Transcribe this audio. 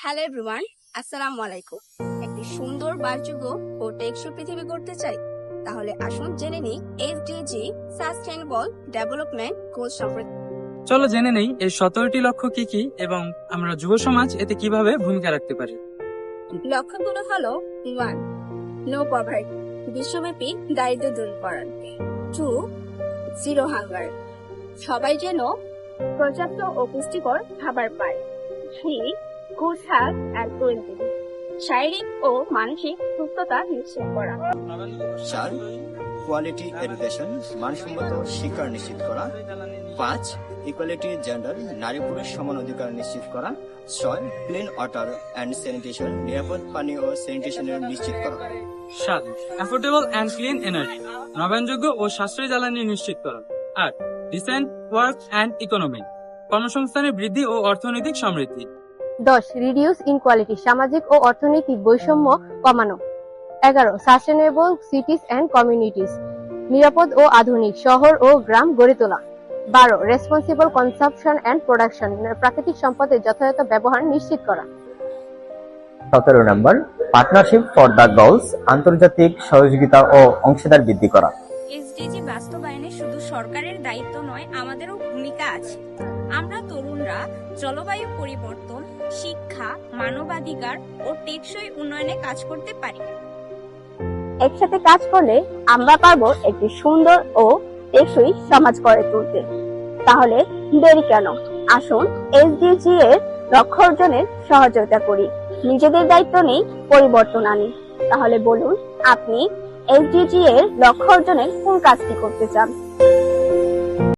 Hello everyone, আসসালামু আলাইকুম। একটি সুন্দর, বাসযোগ্য ও টেকসই পৃথিবী গড়তে চাই? তাহলে আসুন জেনে নিই এসডিজি সাস্টেইনেবল ডেভেলপমেন্ট গোল সম্পর্কে। চলো জেনে নেই এর 17টি লক্ষ্য কি কি এবং আমরা যুব সমাজ এতে কিভাবে ভূমিকা রাখতে পারি। লক্ষ্যগুলো হলো 1. নো পভার্টি, বিশ্বব্যাপী দারিদ্র্য দূরীকরণ। 2. জিরো হাঙ্গার, সবাই যেন পর্যাপ্ত ও পুষ্টিকর খাবার পায়। 3. গুড হেলথ অ্যান্ড ওয়েলবিং, শারীরিক ও মানসিক সুস্থতা নিশ্চিত করা। 4. কোয়ালিটি এডুকেশন, মানসম্মত শিক্ষা নিশ্চিত করা। 5. ইকুয়ালিটি জেন্ডার, নারী পুরুষ সমান অধিকার নিশ্চিত করা। 6. ক্লিন ওয়াটার অ্যান্ড স্যানিটেশন, নিরাপদ পানি ও স্যানিটেশনের নিশ্চিত করা। 7. অ্যাফোর্ডেবল অ্যান্ড ক্লিন এনার্জি, নবায়নযোগ্য ও সাশ্রয়ী জ্বালানি নিশ্চিত করা। 8. ডিসেন্ট ওয়ার্ক অ্যান্ড ইকোনমি, কর্মসংস্থানের বৃদ্ধি ও অর্থনৈতিক সমৃদ্ধি। 10. রিডিউস ইনকোয়ালিটি, সামাজিক ও অর্থনৈতিক বৈষম্য কমানো। 11. সাস্টেনেবল সিটিজ অ্যান্ড কমিউনিটিজ, নিরাপদ ও আধুনিক শহর ও গ্রাম গড়ে তোলা। 12. রেসপন্সিবল কনসাম্পশন অ্যান্ড প্রোডাকশন, প্রাকৃতিক সম্পদের যথাযথ ব্যবহার নিশ্চিত করা। 17 নম্বর পার্টনারশিপ ফর দ্য গোলস, আন্তর্জাতিক সহযোগিতা ও অংশীদার বৃদ্ধি করা। এসডিজি বাস্তবায়নে শুধু সরকারের দায়িত্ব নয়, আমাদেরও ভূমিকা আছে। আমরা তরুণরা জলবায়ু পরিবর্তন, শিক্ষা, মানবাধিকার ও টেকসই উন্নয়নে কাজ করতে পারি। একসাথে কাজ করলে আমরা পারবো একটি সুন্দর ও টেকসই সমাজ গড়ে তুলতে। তাহলে দেরি কেন? আসুন এসডিজি এর লক্ষ্য অর্জনের সহযোগিতা করি, নিজেদের দায়িত্ব নেই, পরিবর্তন আনি। তাহলে বলুন, আপনি এসডিজি এর লক্ষ্য অর্জনের কোন কাজটি করতে চান?